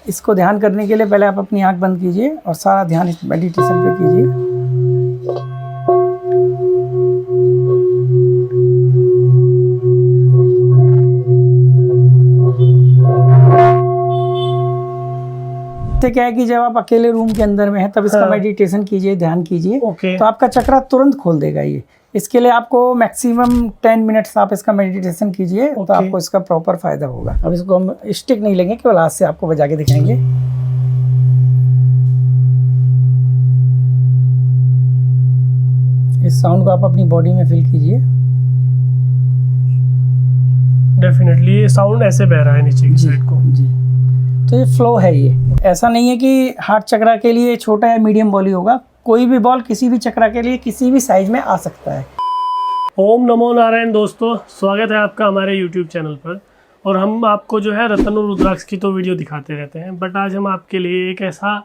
इसको ध्यान करने के लिए पहले आप अपनी आंख बंद कीजिए और सारा ध्यान इस मेडिटेशन पे कीजिए। तो क्या है कि जब आप अकेले रूम के अंदर में हैं तब इसका मेडिटेशन कीजिए, ध्यान कीजिए, तो आपका चक्रा तुरंत खोल देगा ये। इसके लिए आपको मैक्सिमम 10 मिनट्स आप इसका मेडिटेशन कीजिए, तो आपको इसका प्रॉपर फायदा होगा। अब इसको हम स्टिक नहीं लेंगे, केवल हाथ से आपको बजा के दिखाएंगे। इस साउंड को आप अपनी बॉडी में फील कीजिए। डेफिनेटली ये साउंड ऐसे बह रहा है नीचे की साइड को जी। तो ये फ्लो है। ये ऐसा नहीं है कि हार्ट चक्रा के लिए छोटा या मीडियम बॉल ही होगा, कोई भी बॉल किसी भी चक्रा के लिए किसी भी साइज में आ सकता है। ओम नमो नारायण दोस्तों, स्वागत है आपका हमारे YouTube चैनल पर। और हम आपको जो है रत्न और रुद्राक्ष की तो वीडियो दिखाते रहते हैं, बट आज हम आपके लिए एक ऐसा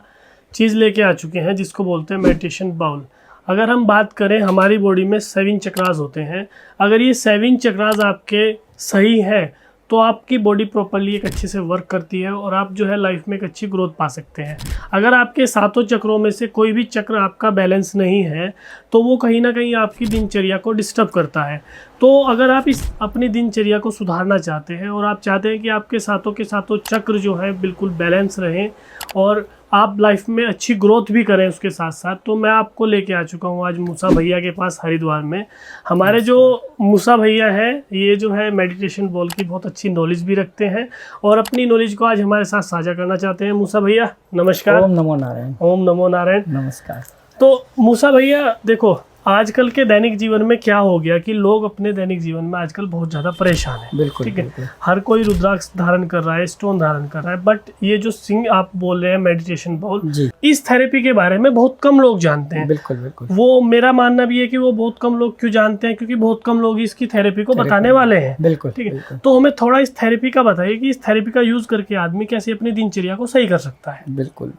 चीज़ लेके आ चुके हैं जिसको बोलते हैं मेडिटेशन बाउल। अगर हम बात करें, हमारी बॉडी में 7 चक्रास होते हैं। अगर ये 7 चक्रास आपके सही है तो आपकी बॉडी प्रॉपर्ली एक अच्छे से वर्क करती है और आप जो है लाइफ में एक अच्छी ग्रोथ पा सकते हैं। अगर आपके 7 चक्रों में से कोई भी चक्र आपका बैलेंस नहीं है तो वो कहीं ना कहीं आपकी दिनचर्या को डिस्टर्ब करता है। तो अगर आप इस अपनी दिनचर्या को सुधारना चाहते हैं और आप चाहते हैं कि आपके 7 के 7 चक्र जो है बिल्कुल बैलेंस रहें और आप लाइफ में अच्छी ग्रोथ भी करें उसके साथ साथ, तो मैं आपको लेके आ चुका हूँ आज मूसा भैया के पास हरिद्वार में। हमारे जो मूसा भैया है ये जो है मेडिटेशन बॉल की बहुत अच्छी नॉलेज भी रखते हैं और अपनी नॉलेज को आज हमारे साथ साझा करना चाहते हैं। मूसा भैया नमस्कार। ओम नमो नारायण। ओम नमो नारायण। नमस्कार। तो मूसा भैया देखो, आजकल के दैनिक जीवन में क्या हो गया कि लोग अपने दैनिक जीवन में आजकल बहुत ज़्यादा परेशान है। बिल्कुल, ठीक है, हर कोई रुद्राक्ष धारण कर रहा है, स्टोन धारण कर रहा है, बट ये जो सिंह आप बोल रहे हैं मेडिटेशन बॉल, इस थेरेपी के बारे में बहुत कम लोग जानते हैं। बिल्कुल बिल्कुल। वो मेरा मानना भी है कि वो बहुत कम लोग क्यों जानते हैं, क्योंकि बहुत कम लोग इसकी थेरेपी को बताने वाले हैं। बिल्कुल, ठीक है। तो हमें थोड़ा इस थेरेपी का बताइए कि इस थेरेपी का यूज करके आदमी कैसे अपनी दिनचर्या को सही कर सकता है। बिल्कुल,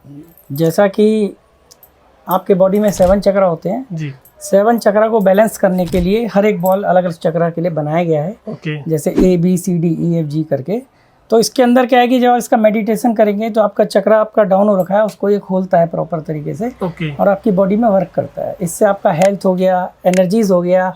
जैसा कि आपके बॉडी में 7 चक्र होते हैं जी। 7 चक्रा को बैलेंस करने के लिए हर एक बॉल अलग अलग चक्रा के लिए बनाया गया है। ओके। जैसे ABCDEFG करके। तो इसके अंदर क्या है कि जब इसका मेडिटेशन करेंगे तो आपका चक्रा आपका डाउन हो रखा है, उसको ये खोलता है प्रॉपर तरीके से। ओके। और आपकी बॉडी में वर्क करता है। इससे आपका हेल्थ हो गया, एनर्जीज हो गया,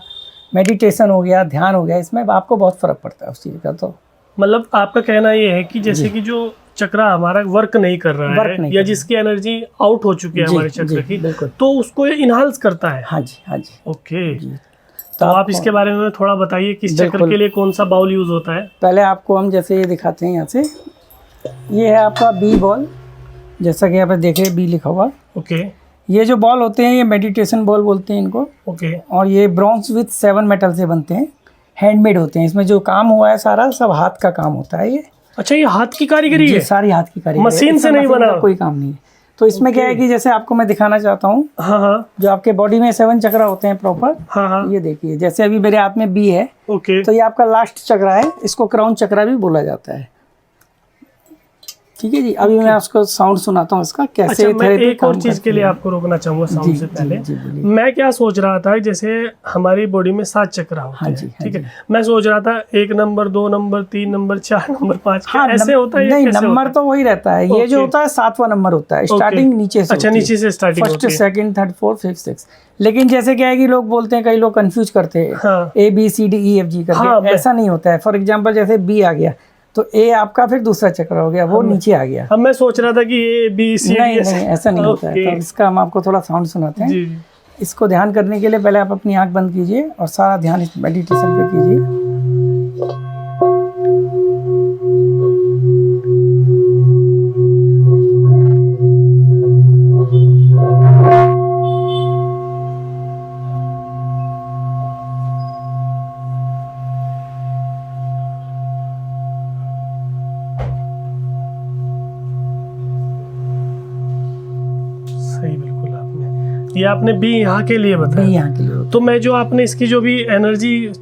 मेडिटेशन हो गया, ध्यान हो गया, इसमें आपको बहुत फर्क पड़ता है उस चीज़ का। तो मतलब आपका कहना ये है कि जैसे कि जो चक्रा हमारा वर्क नहीं कर रहा है या जिसकी एनर्जी आउट हो चुकी है हमारे चक्र की, तो उसको ये इनहांस करता है। हाँ जी, हाँ जी। ओके। तो आप इसके बारे में थोड़ा बताइए किस चक्र के लिए कौन सा बाउल यूज होता है। पहले आपको हम जैसे ये दिखाते हैं, यहाँ से ये है आपका B बॉल, जैसा कि यहाँ पे देख रहे हैं B लिखा हुआ। ओके। ये जो बॉल होते हैं ये मेडिटेशन बॉल बोलते हैं इनको। ओके। और ये ब्रॉन्ज विथ 7 मेटल से बनते हैं, हैंडमेड होते हैं। इसमें जो काम हुआ है सारा सब हाथ का काम होता है ये। अच्छा, ये हाथ की कारीगरी है? सारी हाथ की कारीगरी, मशीन से नहीं बना, कोई काम नहीं है। तो इसमें क्या है कि जैसे आपको मैं दिखाना चाहता हूँ। हाँ हाँ। जो आपके बॉडी में 7 चक्रा होते हैं प्रॉपर। हाँ हाँ। ये देखिए, जैसे अभी मेरे हाथ में B है। ओके। तो ये आपका लास्ट चक्रा है, इसको क्राउन चक्रा भी बोला जाता है। ठीक है जी। अभी मैं आपको साउंड सुनाता हूँ इसका कैसे। अच्छा, मैं एक और चीज के लिए आपको रोकना चाहूंगा साउंड से पहले। मैं क्या सोच रहा था, जैसे हमारी बॉडी में 7 चक्र होते हैं। ठीक है। मैं सोच रहा था 1 नंबर, 2 नंबर, 3 नंबर, 4 नंबर, 5। ऐसे होता है? नहीं, नंबर तो वही रहता है। ये जो होता है 7वां नंबर होता है, स्टार्टिंग नीचे से। अच्छा, नीचे से स्टार्टिंग होती है। First, second, third, fourth, fifth, sixth. लेकिन जैसे क्या है कि लोग बोलते हैं, कई लोग कंफ्यूज करते हैं ABCDEFG करके। ऐसा नहीं होता है। फॉर एग्जाम्पल जैसे B आ गया तो A आपका फिर दूसरा चक्र हो गया, वो नीचे आ गया। अब मैं सोच रहा था कि ABCD नहीं, ऐसा नहीं होता है। तो इसका हम आपको थोड़ा साउंड सुनाते हैं। इसको ध्यान करने के लिए पहले आप अपनी आंख बंद कीजिए और सारा ध्यान इस मेडिटेशन पे कीजिए। ये आपने B यहाँ के लिए बताया। यहाँ के लिए। तो मैं जो आपने इसकी जो भी एनर्जी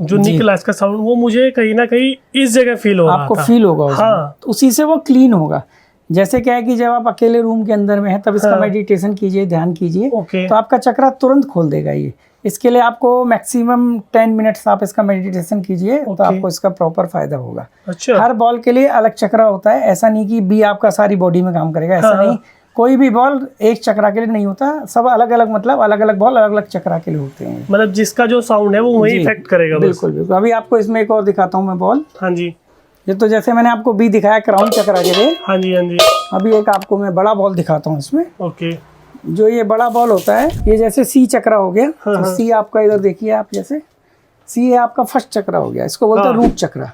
जो निकला इसका साउंड, वो मुझे कहीं ना कहीं इस जगह फील हो रहा था। आपको फील होगा। हाँ। तो उसी से वो क्लीन होगा। जैसे क्या है कि जब आप अकेले रूम के अंदर में हैं तब इसका मेडिटेशन कीजिए, ध्यान कीजिए, तो आपका चक्रा तुरंत खोल देगा ये। इसके लिए आपको मैक्सिमम 10 मिनट्स आप इसका मेडिटेशन कीजिए तो आपको इसका प्रॉपर फायदा होगा। अच्छा। हर बॉल के लिए अलग चक्रा होता है, ऐसा नहीं कि बी आपका सारी बॉडी में काम करेगा, ऐसा नहीं। कोई भी बॉल एक चक्रा के लिए नहीं होता, सब अलग अलग, मतलब अलग अलग बॉल अलग अलग चक्रा के लिए होते हैं। मतलब जिसका जो साउंड है वो वही इफेक्ट करेगा। बिल्कुल बिल्कुल। अभी आपको इसमें एक और दिखाता हूँ मैं बॉल। हाँ जी। ये तो जैसे मैंने आपको बी दिखाया क्राउन चक्रा के लिए। हाँ जी हाँ जी। अभी एक आपको मैं बड़ा बॉल दिखाता हूँ इसमें। ओके। जो ये बड़ा बॉल होता है, ये जैसे सी चक्रा हो गया। तो सी आपका इधर देखिए आप, जैसे सी है आपका फर्स्ट चक्रा हो गया, इसको बोलते हैं रूट चक्रा।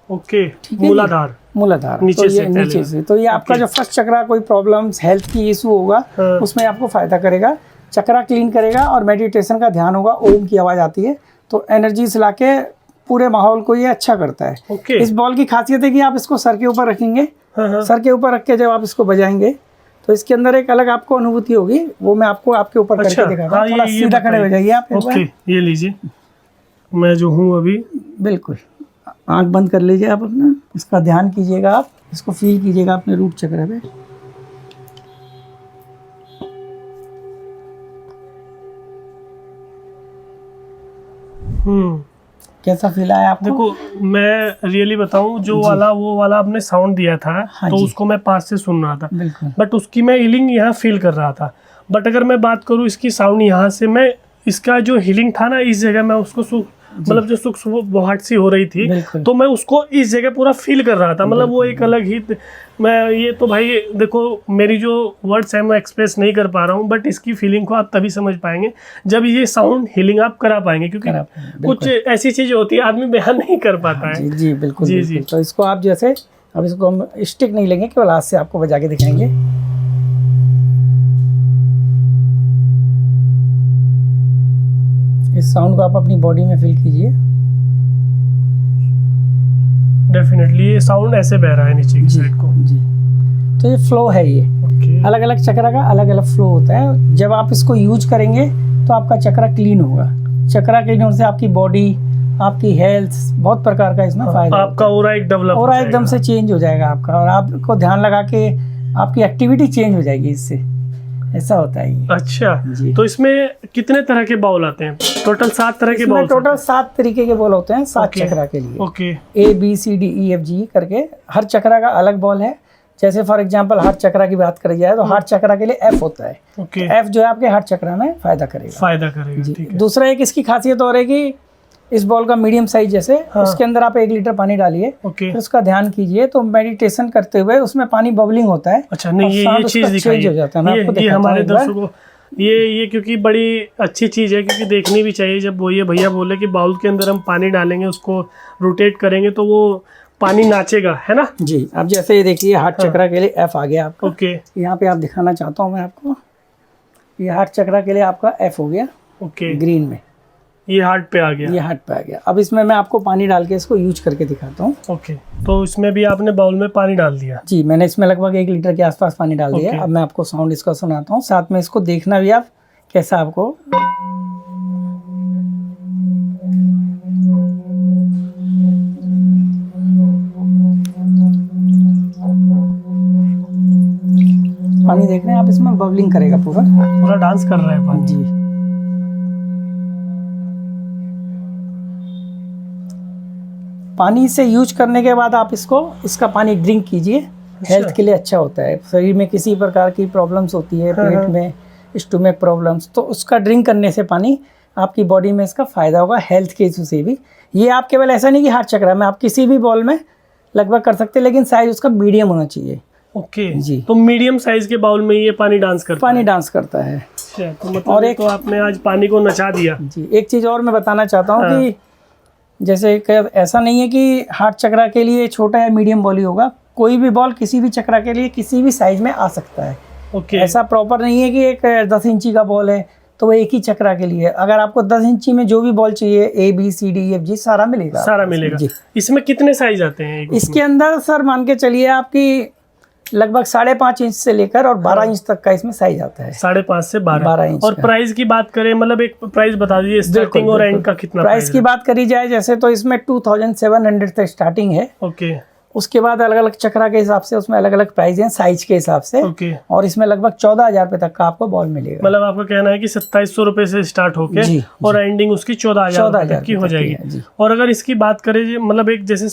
ओके। मूलाधार। मूलाधार नीचे तो से ये नीचे से। तो ये आपका जो फर्स्ट चक्रा कोई प्रॉब्लम्स हेल्थ की इशू होगा उसमें आपको फायदा करेगा, चक्रा क्लीन करेगा और मेडिटेशन का ध्यान होगा। ओम की आवाज आती है तो एनर्जीज लाके पूरे माहौल को ये अच्छा करता है। इस बॉल की खासियत है कि आप इसको सर के ऊपर रखेंगे, सर के ऊपर रख के जब आप इसको बजाएंगे तो इसके अंदर एक अलग आपको अनुभूति होगी, वो मैं आपको आपके ऊपर करके दिखाता हूं। थोड़ा सीधा खड़े हो जाइए आप। ओके, ये लीजिए, मैं जो हूँ अभी। बिल्कुल, आंख बंद कर लीजिए आप अपना, इसका ध्यान कीजिएगा, आप इसको फील कीजिएगा अपने रूट चक्र पे। कैसा फील आया आपको? देखो मैं रियली बताऊं, जो वो वाला आपने साउंड दिया था, तो उसको मैं पास से सुन रहा था, बट उसकी मैं हीलिंग यहाँ फील कर रहा था। बट अगर मैं बात करूँ इसकी साउंड यहाँ से, मैं इसका जो हीलिंग था ना, इस जगह मैं उसको मतलब जो सुख बहाट सी हो रही थी, तो मैं उसको इस जगह पूरा फील कर रहा था। मतलब वो एक अलग ही, मैं ये तो भाई देखो, मेरी जो वर्ड्स है मैं एक्सप्रेस नहीं कर पा रहा हूँ, बट इसकी फीलिंग को आप तभी समझ पाएंगे जब ये साउंड हीलिंग आप करा पाएंगे, क्योंकि कुछ ऐसी चीज़ें होती है आदमी बयान नहीं कर पाता है। जी बिल्कुल जी। तो इसको आप जैसे, अब इसको हम स्टिक नहीं लेंगे, केवल हाथ से आपको बजा के दिखाएंगे। इस साउंड को आप अपनी बॉडी में फील कीजिए। डेफिनेटली ये साउंड ऐसे बह रहा है नीचे की साइड को। जी, तो ये फ्लो है। ये अलग अलग चक्रा का अलग अलग फ्लो होता है। जब आप इसको यूज करेंगे तो आपका चक्रा क्लीन होगा। चक्रा क्लीन होने से आपकी बॉडी, आपकी हेल्थ, बहुत प्रकार का इसमें फायदा, आपका ऑरा एक डेवलप, ऑरा एकदम से चेंज हो जाएगा आपका, और आपको ध्यान लगा के आपकी एक्टिविटी चेंज हो जाएगी इससे। ऐसा होता है ये। अच्छा जी। तो इसमें कितने तरह के बाउल आते हैं? टोटल 7 तरह के बाउल। टोटल 7 तरीके के बॉल होते हैं 7 चक्रा के लिए। ओके। ABCDEFG करके हर चक्रा का अलग बॉल है। जैसे फॉर एग्जांपल हार्ट चक्रा की बात करी जाए तो हार्ट चक्रा के लिए F होता है। F जो है आपके हार्ट चक्रा में फायदा करेगा। ठीक है। दूसरा एक इसकी खासियत और है कि इस बॉल का मीडियम साइज जैसे, उसके अंदर आप 1 लीटर पानी डालिए, फिर उसका ध्यान कीजिए, तो मेडिटेशन करते हुए उसमें पानी बबलिंग होता है। अच्छा, नहीं ये चीज दिखाई हो जाता है। मैं आपको दिखाता हूं हमारे दर्शकों को। ये क्योंकि बड़ी अच्छी चीज है, क्योंकि देखनी भी चाहिए। जब वो ये भैया बोले कि बाउल के अंदर हम पानी डालेंगे, उसको रोटेट करेंगे तो वो पानी नाचेगा, है ना जी। अब जैसे ये देखिए हार्ट चक्रा के लिए F आ गया आपका। ओके। यहाँ पे आप दिखाना चाहता हूँ मैं आपको, ये हार्ट चक्रा के लिए आपका F हो गया। ओके। ग्रीन में ये हार्ट पे आ गया। ये हार्ट पे आ गया। अब इसमें मैं आपको पानी डाल के इसको यूज करके दिखाता हूँ। ओके। तो इसमें भी आपने बाउल में पानी डाल दिया? जी, मैंने इसमें लगभग 1 लीटर के आसपास पानी डाल दिया। अब मैं आपको साउंड इसका सुनाता हूँ, साथ में इसको देखना भी आप कैसा आपको। पानी देख रहे हैं आप, इसमें बबलिंग करेगा, पूरा डांस कर रहा है पानी। जी। पानी से यूज करने के बाद आप इसका पानी ड्रिंक कीजिए। हेल्थ के लिए अच्छा होता है। शरीर में किसी प्रकार की प्रॉब्लम्स होती है, पेट में स्टोमक प्रॉब्लम्स, तो उसका ड्रिंक करने से पानी आपकी बॉडी में इसका फायदा होगा, हेल्थ के इशू से भी। ये आप केवल ऐसा नहीं कि हार्ट चक्रा में, आप किसी भी बॉल में लगभग कर सकते हैं, लेकिन साइज उसका मीडियम होना चाहिए। ओके जी। तो मीडियम साइज के बाउल में ये पानी डांस करता है। अच्छा, तो मतलब और एक तो आपने आज पानी को नचा दिया। जी, एक चीज़ और मैं बताना चाहता हूँ कि जैसे ऐसा नहीं है कि हार्ट चक्रा के लिए छोटा या मीडियम बॉल ही होगा, कोई भी बॉल किसी भी चक्रा के लिए किसी भी साइज में आ सकता है। ओके। ऐसा प्रॉपर नहीं है कि एक 10 इंची का बॉल है तो वो एक ही चक्रा के लिए। अगर आपको 10 इंची में जो भी बॉल चाहिए, ABCDEFG सारा मिलेगा। जी। इसमें कितने साइज आते हैं? इसके अंदर सर मान के चलिए आपकी लगभग 5.5 इंच से लेकर और 12 इंच तक का इसमें साइज आता है। 5.5 से 12 इंच। और प्राइस की बात करें, मतलब एक प्राइस बता दीजिए, स्टार्टिंग और एंड का कितना प्राइस की बात करी जाए जैसे, तो इसमें 2700 तक स्टार्टिंग है। ओके। उसके बाद अलग अलग चक्रा के हिसाब से उसमें अलग अलग प्राइस हैं साइज के हिसाब से। और इसमें लगभग 14,000 रुपए तक का आपको बॉल मिलेगा। मतलब आपका कहना है कि 2700 रुपए से स्टार्ट होके और एंडिंग उसकी 14,000 तक की हो जाएगी। और अगर इसकी बात करें मतलब एक जैसे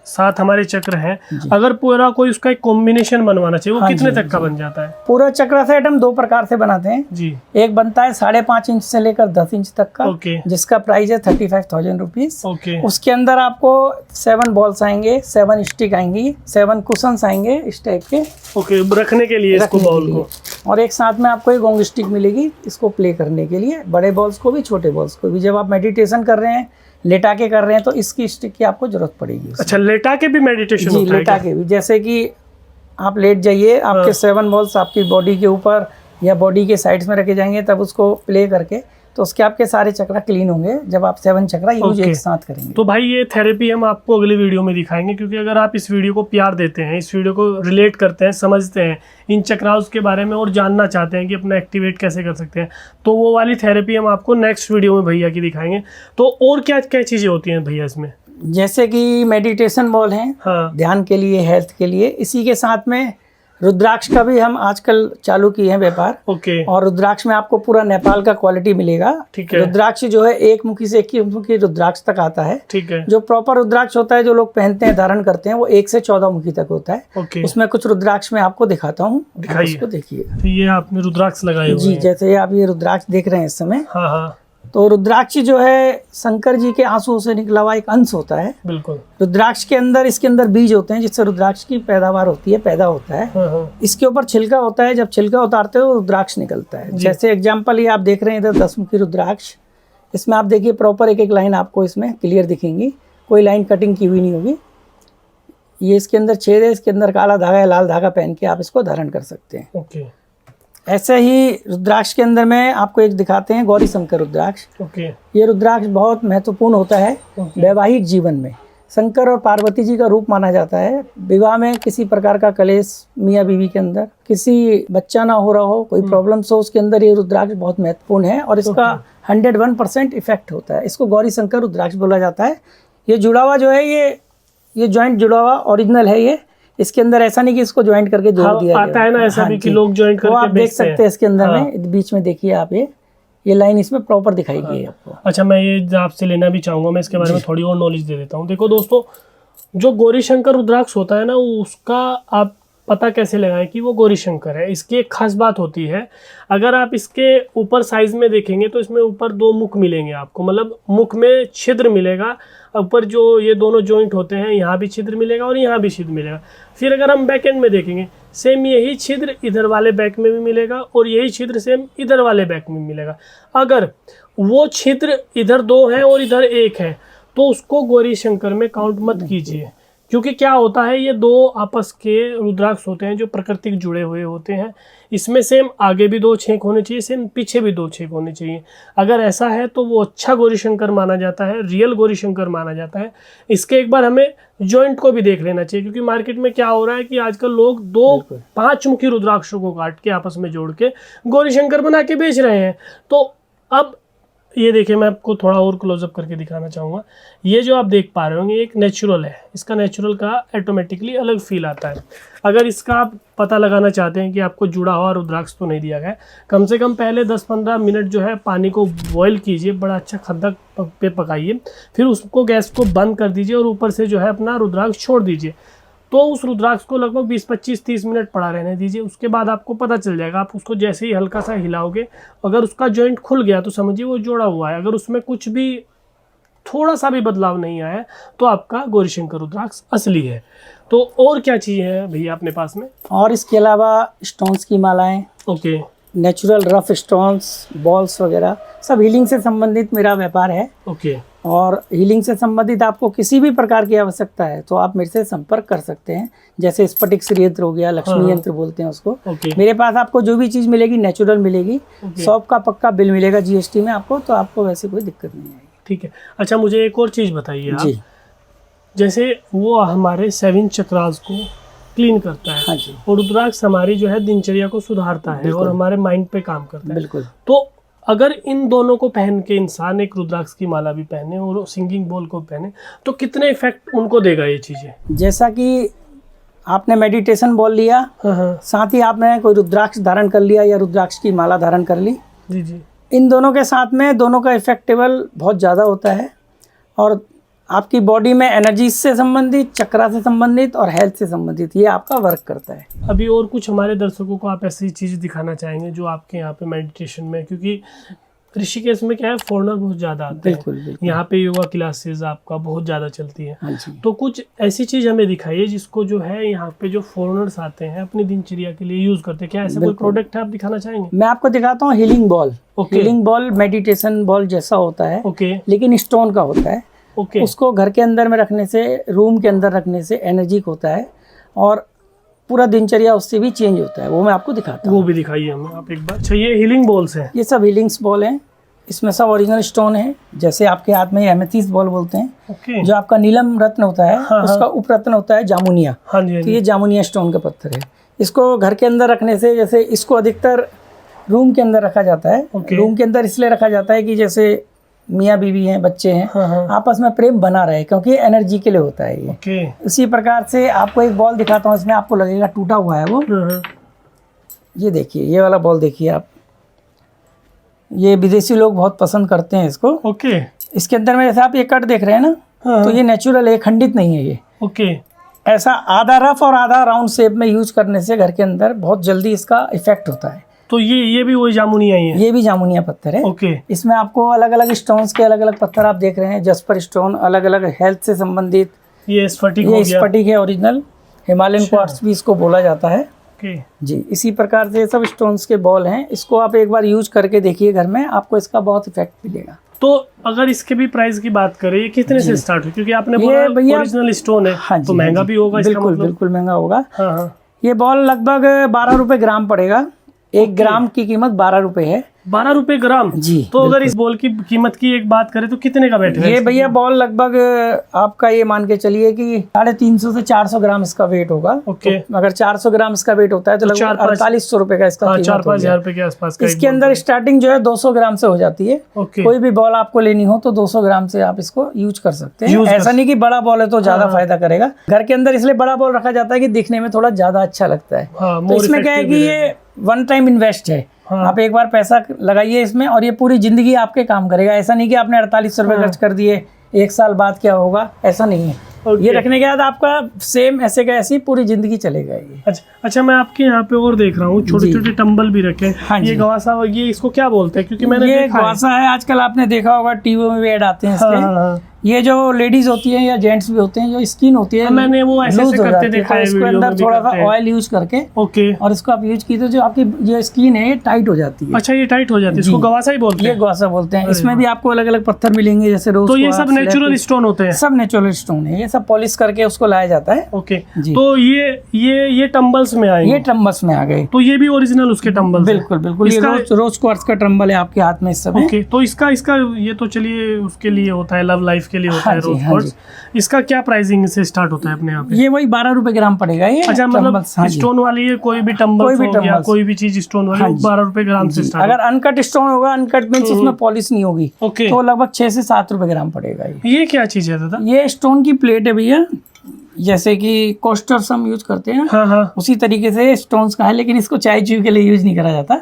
सात हमारे चक्र हैं, अगर पूरा कोई उसका एक कॉम्बिनेशन बनवाना चाहिए वो कितने तक का बन जाता है? पूरा चक्रा सेट हम 2 प्रकार से बनाते हैं जी। एक बनता है 5.5 इंच से लेकर 10 इंच तक का, जिसका प्राइस है 35,000 रुपीज। उसके अंदर आपको 7 बॉल्स आएंगे, 7 स्टिक आएंगी, 7 कुशंस आएंगे इस टाइप के रखने के लिए इसको बॉल को। और एक साथ में आपको एक गोंग स्टिक मिलेगी इसको प्ले करने के लिए, बड़े बॉल्स को भी छोटे बॉल्स को भी। जब आप मेडिटेशन कर रहे हैं, लेटा के कर रहे हैं, तो इसकी स्टिक की आपको जरूरत पड़ेगी। अच्छा, लेटा के भी मेडिटेशन होता है? लेटा के भी, जैसे कि आप लेट जाइए, आपके 7 बॉल्स आपकी बॉडी के ऊपर या बॉडी के साइड्स में रखे जाएंगे, तब उसको प्ले करके तो उसके आपके सारे चक्रा क्लीन होंगे जब आप 7 चक्रा यूज एक साथ करेंगे। तो भाई ये थेरेपी हम आपको अगली वीडियो में दिखाएंगे, क्योंकि अगर आप इस वीडियो को प्यार देते हैं, इस वीडियो को रिलेट करते हैं, समझते हैं इन चक्रास के बारे में और जानना चाहते हैं कि अपना एक्टिवेट कैसे कर सकते हैं, तो वो वाली थेरेपी हम आपको नेक्स्ट वीडियो में भैया की दिखाएंगे। तो और क्या क्या चीज़ें होती हैं भैया इसमें? जैसे कि मेडिटेशन बॉल है, ध्यान के लिए, हेल्थ के लिए। इसी के साथ में रुद्राक्ष का भी हम आजकल चालू किए हैं व्यापार। और रुद्राक्ष में आपको पूरा नेपाल का क्वालिटी मिलेगा। रुद्राक्ष जो है 1 मुखी से 21 मुखी रुद्राक्ष तक आता है। जो प्रॉपर रुद्राक्ष होता है, जो लोग पहनते हैं, धारण करते हैं, वो 1 से 14 मुखी तक होता है। उसमें कुछ रुद्राक्ष में आपको दिखाता हूँ, उसको देखिए। तो ये आपने रुद्राक्ष लगाए जी, जैसे आप ये रुद्राक्ष देख रहे हैं इस समय। तो रुद्राक्ष जो है शंकर जी के आंसुओं से निकला हुआ एक अंश होता है। बिल्कुल। रुद्राक्ष के अंदर, इसके अंदर बीज होते हैं जिससे रुद्राक्ष की पैदावार होती है, पैदा होता है। इसके ऊपर छिलका होता है, जब छिलका उतारते हो रुद्राक्ष निकलता है। जैसे एग्जांपल ये आप देख रहे हैं इधर 10 मुखी रुद्राक्ष, इसमें आप देखिए प्रॉपर एक एक लाइन आपको इसमें क्लियर दिखेंगी, कोई लाइन कटिंग की हुई नहीं होगी। ये इसके अंदर छेद है, इसके अंदर काला धागा या लाल धागा पहन के आप इसको धारण कर सकते हैं। ऐसे ही रुद्राक्ष के अंदर में आपको एक दिखाते हैं, गौरी शंकर रुद्राक्ष। ये रुद्राक्ष बहुत महत्वपूर्ण होता है वैवाहिक जीवन में। शंकर और पार्वती जी का रूप माना जाता है। विवाह में किसी प्रकार का कलेश मियाँ बीवी के अंदर, किसी बच्चा ना हो रहा हो, कोई प्रॉब्लम्स हो, उसके अंदर ये रुद्राक्ष बहुत महत्वपूर्ण है और इसका 101% इफेक्ट होता है। इसको गौरी शंकर रुद्राक्ष बोला जाता है। ये जुड़ा हुआ जो है, ये जॉइंट जुड़ा हुआ ओरिजिनल है। ये इसके अंदर ऐसा नहीं कि इसको ज्वाइंट करके जोड़ दिया आता है ना, ऐसा भी कि लोग ज्वाइंट करके आप देख सकते हैं इसके अंदर में बीच में देखिए आप, ये लाइन इसमें प्रॉपर दिखाई गई है आपको। अच्छा, मैं ये आपसे लेना भी चाहूंगा, मैं इसके बारे में थोड़ी और नॉलेज दे देता हूँ। देखो दोस्तों, जो गौरी शंकर रुद्राक्ष होता है ना, उसका आप पता कैसे लगाएं कि वो गौरी शंकर है। इसकी एक खास बात होती है, अगर आप इसके ऊपर साइज में देखेंगे तो इसमें ऊपर 2 मुख मिलेंगे आपको, मतलब मुख में छिद्र मिलेगा। ऊपर जो ये दोनों जॉइंट होते हैं, यहाँ भी छिद्र मिलेगा और यहाँ भी छिद्र मिलेगा। फिर अगर हम बैक एंड में देखेंगे, सेम यही छिद्र इधर वाले बैक में भी मिलेगा और यही छिद्र सेम इधर वाले बैक में मिलेगा। अगर वो छिद्र इधर 2 है और इधर 1 है तो उसको गौरी शंकर में काउंट मत कीजिए, क्योंकि क्या होता है, ये 2 आपस के रुद्राक्ष होते हैं जो प्रकृति जुड़े हुए होते हैं। इसमें सेम आगे भी 2 छेक होने चाहिए, सेम पीछे भी 2 छेक होने चाहिए। अगर ऐसा है तो वो अच्छा गौरी शंकर माना जाता है, रियल गौरी शंकर माना जाता है। इसके एक बार हमें जॉइंट को भी देख लेना चाहिए, क्योंकि मार्केट में क्या हो रहा है कि आजकल लोग 2-5 मुखी रुद्राक्षों को काट के आपस में जोड़ के गौरी शंकर बना के बेच रहे हैं। तो अब ये देखिए, मैं आपको थोड़ा और क्लोजअप करके दिखाना चाहूँगा। ये जो आप देख पा रहे होंगे, एक नेचुरल है। इसका नेचुरल का ऑटोमेटिकली अलग फील आता है। अगर इसका आप पता लगाना चाहते हैं कि आपको जुड़ा हुआ रुद्राक्ष तो नहीं दिया गया, कम से कम पहले 10-15 मिनट जो है पानी को बॉयल कीजिए, बड़ा अच्छा खद्दा पे पकाइए, फिर उसको गैस को बंद कर दीजिए और ऊपर से जो है अपना रुद्राक्ष छोड़ दीजिए। तो उस रुद्राक्ष को लगभग 20-25-30 मिनट पड़ा रहने दीजिए। उसके बाद आपको पता चल जाएगा। आप उसको जैसे ही हल्का सा हिलाओगे, अगर उसका जॉइंट खुल गया तो समझिए वो जोड़ा हुआ है। अगर उसमें कुछ भी थोड़ा सा भी बदलाव नहीं आया तो आपका गौरी शंकर रुद्राक्ष असली है। तो और क्या चीज़ है भैया अपने पास में? और इसके अलावा स्टोन्स की मालाएं, नेचुरल रफ स्टोन्स, बॉल्स वगैरह, सब हीलिंग से संबंधित मेरा व्यापार है। और हीलिंग से संबंधित आपको किसी भी प्रकार की आवश्यकता है तो आप मेरे से संपर्क कर सकते हैं। जैसे स्फटिक श्री यंत्र हो गया, लक्ष्मी यंत्र बोलते हैं उसको। मेरे पास आपको जो भी चीज़ मिलेगी नेचुरल मिलेगी। शॉप का पक्का बिल मिलेगा GST में आपको, तो आपको वैसे कोई दिक्कत नहीं आएगी। ठीक है। अच्छा, मुझे एक और चीज़ बताइए आप, जैसे वो हमारे 7 चक्रास को क्लीन करता है। हाँ जी। और रुद्राक्ष हमारी जो है दिनचर्या को सुधारता है और हमारे माइंड पे काम करता है। बिल्कुल। तो अगर इन दोनों को पहन के इंसान एक रुद्राक्ष की माला भी पहने और सिंगिंग बॉल को पहने तो कितने इफेक्ट उनको देगा ये चीजें? जैसा कि आपने मेडिटेशन बॉल लिया, हाँ। साथ ही आपने कोई रुद्राक्ष धारण कर लिया या रुद्राक्ष की माला धारण कर ली, जी जी, इन दोनों के साथ में दोनों का इफेक्टेबल बहुत ज़्यादा होता है और आपकी बॉडी में एनर्जी से संबंधित, चक्रा से संबंधित और हेल्थ से संबंधित ये आपका वर्क करता है। अभी और कुछ हमारे दर्शकों को आप ऐसी चीज़ दिखाना चाहेंगे जो आपके यहाँ पे मेडिटेशन में, क्योंकि ऋषिकेश में क्या है फॉरेनर बहुत ज़्यादा आते हैं, बिल्कुल। यहाँ पे योगा क्लासेस आपका बहुत ज़्यादा चलती है। हाँ जी। तो कुछ ऐसी चीज़ हमें दिखाइए जिसको जो है यहाँ पे जो फॉरेनर्स आते हैं अपनी दिनचर्या के लिए यूज़ करते हैं। क्या ऐसा कोई प्रोडक्ट है आप दिखाना चाहेंगे? मैं आपको दिखाता हूँ healing ball. Okay. Healing ball meditation ball जैसा होता है, ओके, लेकिन स्टोन का होता है। ओके। उसको घर के अंदर में रखने से, रूम के अंदर रखने से एनर्जिक होता है और पूरा दिनचर्या उससे भी चेंज होता है। वो मैं आपको दिखाता हूँ। वो भी दिखाइए हमें आप एक बार। अच्छा, ये हीलिंग बॉल्स हैं? ये सब हीलिंग्स बॉल हैं, इसमें सब ओरिजिनल स्टोन है। जैसे आपके हाथ में एमेथिस्ट बॉल बोलते हैं। ओके। जो आपका नीलम रत्न होता है, हाँ, उसका उपरत्न होता है जामुनिया। हाँ जी, हाँ तो जी। ये जामुनिया स्टोन का पत्थर है। इसको घर के अंदर रखने से, जैसे इसको अधिकतर रूम के अंदर रखा जाता है। ओके। रूम के अंदर इसलिए रखा जाता है कि जैसे मियाँ बीवी हैं, बच्चे हैं, हाँ, हाँ। आपस में प्रेम बना रहे, क्योंकि एनर्जी के लिए होता है ये। ओके। इसी प्रकार से आपको एक बॉल दिखाता हूँ, इसमें आपको लगेगा टूटा हुआ है वो। हाँ। ये देखिए, ये वाला बॉल देखिए आप, ये विदेशी लोग बहुत पसंद करते हैं इसको। ओके। इसके अंदर में जैसे आप ये कट देख रहे हैं ना, हाँ। तो ये नेचुरल है, खंडित नहीं है ये। ओके। ऐसा आधा रफ और आधा राउंड शेप में यूज करने से घर के अंदर बहुत जल्दी इसका इफेक्ट होता है। तो ये भी वही जामुनिया ही है? ये भी जामुनिया पत्थर है। ओके। इसमें आपको अलग अलग स्टोन्स के अलग अलग पत्थर आप देख रहे हैं। जस्पर स्टोन, अलग अलग हेल्थ से संबंधित। ये स्फटिक हो ये गया? स्फटिक है ओरिजिनल, हिमालयन क्वार्ट्ज भी इसको बोला जाता है। ओके। जी, इसी प्रकार से सब स्टोन्स के बॉल हैं। इसको आप एक बार यूज करके देखिए घर में, आपको इसका बहुत इफेक्ट मिलेगा। तो अगर इसके भी प्राइस की बात करें, ये कितने से स्टार्ट हुई? क्योंकि आपने ये बोला भैया ओरिजिनल स्टोन है। हाँ जी, तो महंगा हाँ जी, भी होगा इसका बिल्कुल मतलब? बिल्कुल महंगा होगा। हाँ हाँ। ये बॉल लगभग 12 रुपए ग्राम पड़ेगा। 1 ग्राम की कीमत 12 रुपए है। 12 रुपए ग्राम? जी। तो अगर इस बॉल की कीमत की एक बात करें तो कितने का बैठेगा? ये भैया बॉल लगभग आपका ये मान के चलिए कि 350 से 400 ग्राम इसका वेट होगा। ओके। तो अगर 400 ग्राम इसका वेट होता है तो लगभग 4800 रुपए का इसका कीमत 4-5 हो हजार गया। रुपए के आसपास का इसके अंदर स्टार्टिंग जो है 200 ग्राम से हो जाती है। ओके। कोई भी बॉल आपको लेनी हो तो 200 ग्राम से आप इसको यूज कर सकते हैं। ऐसा नहीं कि बड़ा बॉल है तो ज्यादा फायदा करेगा। घर के अंदर इसलिए बड़ा बॉल रखा जाता है कि दिखने में थोड़ा ज्यादा अच्छा लगता है। तो इसमें क्या है कि ये वन टाइम इन्वेस्ट है। आप एक बार पैसा लगाइए इसमें और ये पूरी जिंदगी आपके काम करेगा। ऐसा नहीं कि आपने 4800 रुपये खर्च कर दिए, 1 साल बाद क्या होगा, ऐसा नहीं है। ये रखने के बाद आपका सेम ऐसे का ऐसी पूरी जिंदगी चलेगा ये। अच्छा, मैं आपके यहाँ पे और देख रहा हूँ छोटे छोटे टम्बल भी रखे हैं। हाँ ये गवासा, ये इसको क्या बोलते हैं? क्योंकि मैंने ये गवासा है, आजकल आपने देखा होगा टीवी में भी ऐड आते हैं इसके। हाँ। ये जो लेडीज होती है या जेंट्स भी होते हैं, जो स्किन होती है मैंने वो ऐसे करते देखा है, इसके अंदर थोड़ा सा ऑयल यूज करके ओके, और इसको आप यूज कीजिए, जो आपकी जो स्किन है ये टाइट हो जाती है। अच्छा, ये टाइट हो जाती है, इसको गवासा ही बोलते हैं? ये गवासा बोलते हैं। इसमें भी आपको अलग अलग पत्थर मिलेंगे, जैसे रोज। तो ये सब नेचुरल स्टोन होते हैं? सब नेचुरल स्टोन है, ये सब पॉलिश करके उसको लाया जाता है। ओके। तो ये टम्बल्स में आए? ये टम्बल्स में आ गए। तो ये भी ओरिजिनल उसके टम्बल्स? बिल्कुल बिल्कुल। ये रोज क्वार्ट्ज का टम्बल है आपके हाथ में इस समय। ओके। तो इसका ये तो चलिए उसके लिए होता है, लव लाइफ के लिए होता है रोज क्वार्ट्ज। इसका क्या प्राइसिंग से स्टार्ट होता है अपने यहाँ पे? ये वही 12 रुपए ग्राम पड़ेगा ये। अच्छा, मतलब स्टोन वाली है, कोई भी टम्बल हो गया, कोई भी चीज स्टोन वाली 12 रुपए ग्राम से स्टार्ट। अगर अनकट स्टोन होगा, अनकट मीन्स उसमें पॉलिश नहीं होगी, तो लगभग 6 से 7 रुपए ग्राम पड़ेगा ये क्या चीज है दादा? ये स्टोन की प्लेट है भैया, जैसे कि कोस्टर्स हम यूज करते हैं। हाँ। उसी तरीके से स्टोन्स का है, लेकिन इसको चाय चूय के लिए यूज नहीं करा जाता।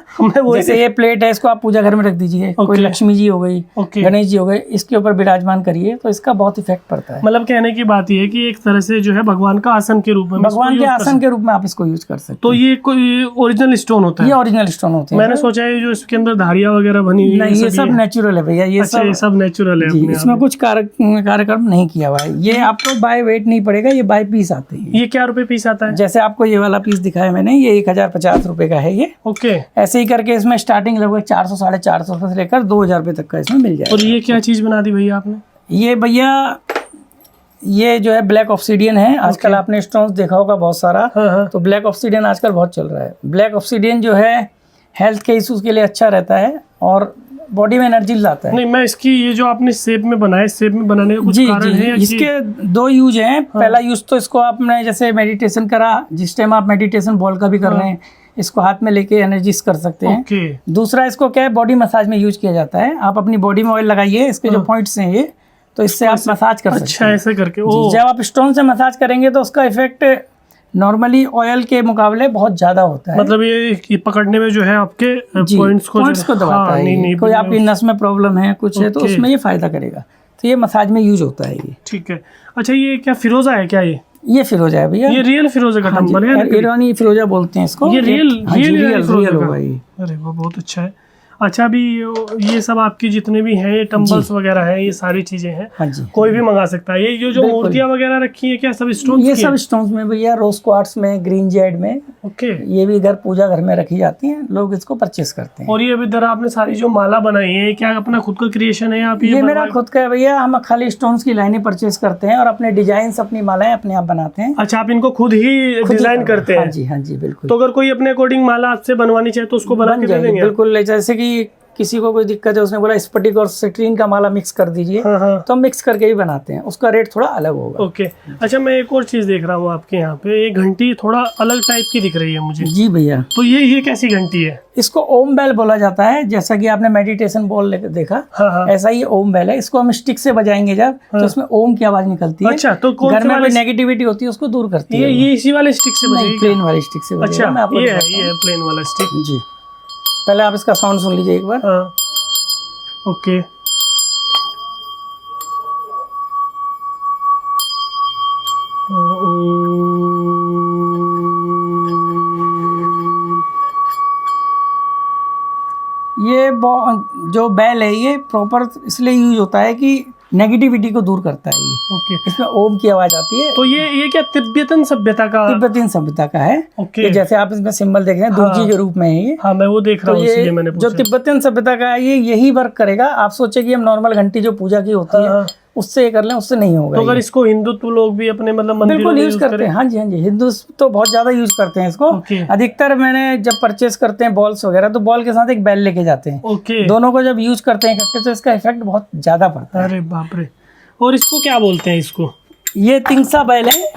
जैसे ये प्लेट है, इसको आप पूजा घर में रख दीजिए। कोई लक्ष्मी जी हो गई, गणेश जी हो गए, इसके ऊपर विराजमान करिए तो इसका बहुत इफेक्ट पड़ता है। मतलब कहने की बात ये है कि एक तरह से जो है भगवान का आसन के रूप में, भगवान के आसन के रूप में आप इसको यूज कर सकते हैं। तो ये कोई ओरिजिनल स्टोन होता है? ये ओरिजिनल स्टोन होते हैं। मैंने सोचा है जो इसके अंदर धारियां वगैरह बनी हुई, नहीं, ये सब नेचुरल है भैया। ये सब नेचुरल है, इसमें कुछ कार्यक्रम नहीं किया हुआ है। ये आपको बाय वेट नहीं पड़ेगा, ये बाय पीस आते हैं। ये क्या रुपए पीस आता है? जैसे आपको ये वाला पीस दिखाया मैंने, ये 1050 रुपए का है ये। ओके। ऐसे ही करके इसमें स्टार्टिंग लगभग 400 साढ़े 400 से लेकर 2000 रुपए तक का इसमें मिल जाएगा। और ये क्या चीज बना दी भैया आपने? ये भैया ये जो है ब्लैक ऑब्सीडियन है। आजकल आपने स्टोन्स देखा होगा बहुत सारा। तो ब्लैक ऑब्सीडियन आजकल बहुत चल रहा है। ब्लैक ऑब्सीडियन जो है हेल्थ के इश्यूज के लिए अच्छा रहता है और बॉडी में एनर्जी लाता है। नहीं, मैं इसकी ये जो आपने शेप में बनाया, शेप में बनाने का कुछ कारण है? इसके 2 यूज हैं। पहला यूज तो इसको आपने जैसे मेडिटेशन करा, जिस टाइम आप मेडिटेशन बॉल का भी कर रहे हैं, इसको हाथ में लेके एनर्जीज कर सकते हैं। ओके। दूसरा इसको क्या है, बॉडी मसाज में यूज किया जाता है। आप अपनी बॉडी में ऑयल लगाइए, इसके जो पॉइंट्स हैं ये, तो इससे आप मसाज कर सकते हैं। अच्छा, ऐसे करके। जब आप स्टोन से मसाज करेंगे तो उसका इफेक्ट नॉर्मली ऑयल के मुकाबले बहुत ज्यादा होता है। मतलब ये पकड़ने में जो है आपके पॉइंट्स को दबाता है। नहीं, कोई आपकी नस में प्रॉब्लम है कुछ है तो उसमें ये फायदा करेगा, तो ये मसाज में यूज होता है ये। ठीक है। अच्छा, ये क्या फिरोजा है क्या? ये फिरोजा है भैया। ये रियल फिरोजा का टंबल है? ईरानी फिरोजा बोलते हैं इसको। ये रियल होगा ये। अरे वो बहुत अच्छा है। अच्छा, अभी ये सब आपकी जितने भी हैं, ये टम्बल्स वगैरह हैं, ये सारी चीजें हैं। हाँ जी, कोई भी मंगा सकता है। ये जो मूर्तियां वगैरह रखी है, क्या सब स्टोन? ये सब स्टोन्स में भैया, रोज क्वार्ट्स में, ग्रीन जेड में। ओके। ये भी इधर पूजा घर में रखी जाती हैं, लोग इसको परचेस करते हैं। और ये इधर आपने सारी जो माला बनाई है, क्या अपना खुद का क्रिएशन है? आप ये मेरा खुद का है भैया। हम खाली स्टोन्स की लाइनें परचेस करते हैं और अपने डिजाइन, अपनी मालाएं अपने आप बनाते हैं। अच्छा, आप इनको खुद ही डिजाइन करते हैं? हाँ जी, हाँ जी, बिल्कुल। तो अगर कोई अपने अकॉर्डिंग माला आपसे बनवानी चाहे तो उसको बना के दे देंगे? बिल्कुल। जैसे कि किसी को कोई दिक्कत है, उसने बोला स्फटिक और सिट्रीन का माला मिक्स कर दीजिए, तो हम मिक्स करके ही बनाते हैं। उसका रेट थोड़ा अलग होगा। ओके। अच्छा, मैं एक और चीज देख रहा हूँ आपके यहाँ पे, ये घंटी थोड़ा अलग टाइप की दिख रही है मुझे। जी भैया। तो ये कैसी घंटी है? इसको ओम बेल बोला जाता है। जैसा कि आपने मेडिटेशन बॉल देखा, ऐसा ही ओम बेल है। इसको हम स्टिक से बजाएंगे जब, तो उसमें ओम की आवाज निकलती है। अच्छा, तो घर में कोई नेगेटिविटी होती है उसको दूर करती है। ये इसी वाले स्टिक से बजेगी? प्लेन वाली स्टिक से। अच्छा, ये है प्लेन वाला स्टिक। जी, पहले आप इसका साउंड सुन लीजिए एक बार। ओके। ये जो बेल है ये प्रॉपर इसलिए यूज होता है कि नेगेटिविटी को दूर करता है ये। ओके। इसमें ओम की आवाज आती है। तो ये क्या तिब्बतन सभ्यता का है? ओके। जैसे आप इसमें सिंबल देख रहे हैं, दुर्जी के रूप में है ये। हाँ, मैं वो देख रहा हूँ, इसलिए मैंने पूछा। जो तिब्बतन सभ्यता का है ये यही वर्क करेगा। आप सोचे कि हम नॉर्मल घंटी जो पूजा की होती है उससे ये कर लें, उससे नहीं होगा। तो अगर इसको हिंदुत्व लोग भी अपने मतलब मंदिरों में यूज करते हैं। हाँ जी, हाँ जी, हिंदू तो बहुत ज्यादा यूज करते हैं इसको। अधिकतर मैंने जब परचेस करते हैं बॉल्स वगैरह, तो बॉल के साथ एक बेल लेके जाते हैं। ओके। दोनों को जब यूज करते हैं इकट्ठे तो इसका इफेक्ट बहुत ज्यादा पड़ता है। अरे बाप रे। और इसको क्या बोलते हैं? इसको ये तिंगसा बेल है।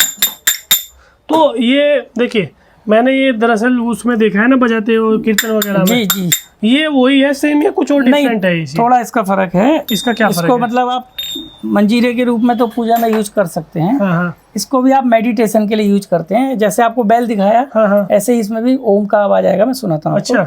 तो ये देखिए, मैंने ये दरअसल उसमें देखा है ना, बजाते हो कीर्तन वगैरह में। जी जी, ये वही है सेम, या कुछ और डिफरेंट है? थोड़ा इसका फर्क है। इसका क्या फर्क है? इसको मतलब आप मंजीरे के रूप में तो पूजा में यूज कर सकते हैं। इसको भी आप मेडिटेशन के लिए यूज करते हैं। जैसे आपको बेल दिखाया, ऐसे ही इसमें भी ओम का आवाज आएगा। मैं सुनाता हूँ। अच्छा।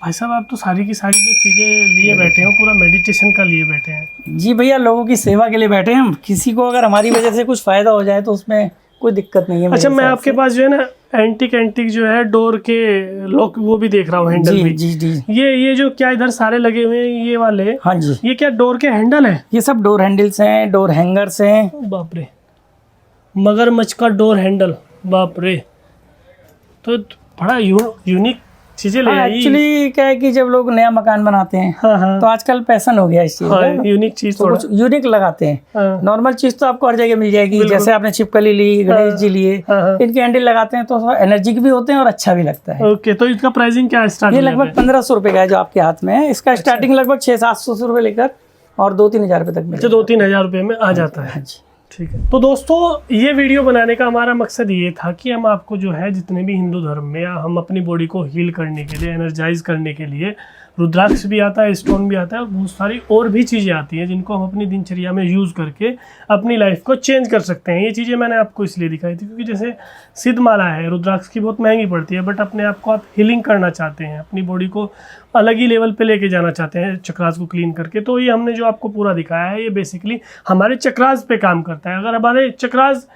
भाई साहब, आप तो सारी की सारी जो चीजें लिए बैठे हो, पूरा मेडिटेशन का लिए बैठे हैं। जी भैया, लोगों की सेवा के लिए बैठे हैं हम। किसी को अगर हमारी वजह से कुछ फायदा हो जाए तो उसमें कोई दिक्कत नहीं है। अच्छा, मैं आपके पास जो है ना एंटिक जो है डोर के लॉक वो भी देख रहा हूँ, हैंडल भी। जी जी। ये जो क्या इधर सारे लगे हुए हैं ये वाले? हाँ जी। ये क्या डोर के हैंडल है? ये सब डोर हैंडल्स हैं, डोर हैंगर्स हैं। बाप रे, मगरमच्छ का डोर हैंडल, बाप रे। तो बड़ा यूनिक चीजें ले आई। एक्चुअली क्या है कि जब लोग नया मकान बनाते हैं तो आजकल पैशन हो गया इस चीज का। यूनिक चीज तो कुछ यूनिक लगाते हैं। नॉर्मल चीज तो आपको हर जगह मिल जाएगी। जैसे आपने छिपकली ली, गणेश जी लिए, इनके हैंडल लगाते हैं तो एनर्जिक भी होते हैं और अच्छा भी लगता है। ओके। तो इसका प्राइसिंग क्या है? ये लगभग 1500 रुपए का है जो आपके हाथ में है। इसका स्टार्टिंग लगभग 600-700 रुपए लेकर और 2-3 हजार रुपए तक मिलता है। 2-3 हजार रुपए में आ जाता है। ठीक है। तो दोस्तों, ये वीडियो बनाने का हमारा मकसद ये था कि हम आपको जो है जितने भी हिंदू धर्म में, या हम अपनी बॉडी को हील करने के लिए, एनर्जाइज करने के लिए, रुद्राक्ष भी आता है, स्टोन भी आता है, और बहुत सारी और भी चीज़ें आती हैं जिनको हम अपनी दिनचर्या में यूज़ करके अपनी लाइफ को चेंज कर सकते हैं। ये चीज़ें मैंने आपको इसलिए दिखाई थी क्योंकि जैसे सिद्ध माला है, रुद्राक्ष की बहुत महंगी पड़ती है, बट अपने आप को आप हीलिंग करना चाहते हैं, अपनी बॉडी को अलग ही लेवल पे लेके जाना चाहते हैं चक्रास को क्लीन करके, तो ये हमने जो आपको पूरा दिखाया है ये बेसिकली हमारे चक्रास पे काम करता है। अगर हमारे चक्रास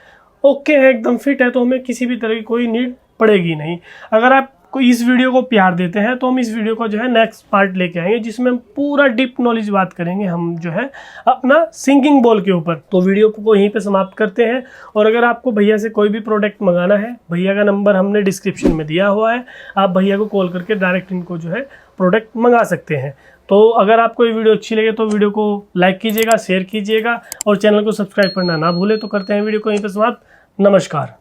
ओके है, एकदम फिट है, तो हमें किसी भी तरह की कोई नीड पड़ेगी नहीं। अगर आप कोई इस वीडियो को प्यार देते हैं तो हम इस वीडियो का जो है नेक्स्ट पार्ट लेके आएंगे जिसमें हम पूरा डीप नॉलेज बात करेंगे हम जो है अपना सिंगिंग बॉल के ऊपर। तो वीडियो को यहीं पे समाप्त करते हैं। और अगर आपको भैया से कोई भी प्रोडक्ट मंगाना है, भैया का नंबर हमने डिस्क्रिप्शन में दिया हुआ है, आप भैया को कॉल करके डायरेक्ट इनको जो है प्रोडक्ट मंगा सकते हैं। तो अगर आपको ये वीडियो अच्छी लगे तो वीडियो को लाइक कीजिएगा, शेयर कीजिएगा और चैनल को सब्सक्राइब करना ना भूले। तो करते हैं वीडियो को यहीं पर समाप्त। नमस्कार।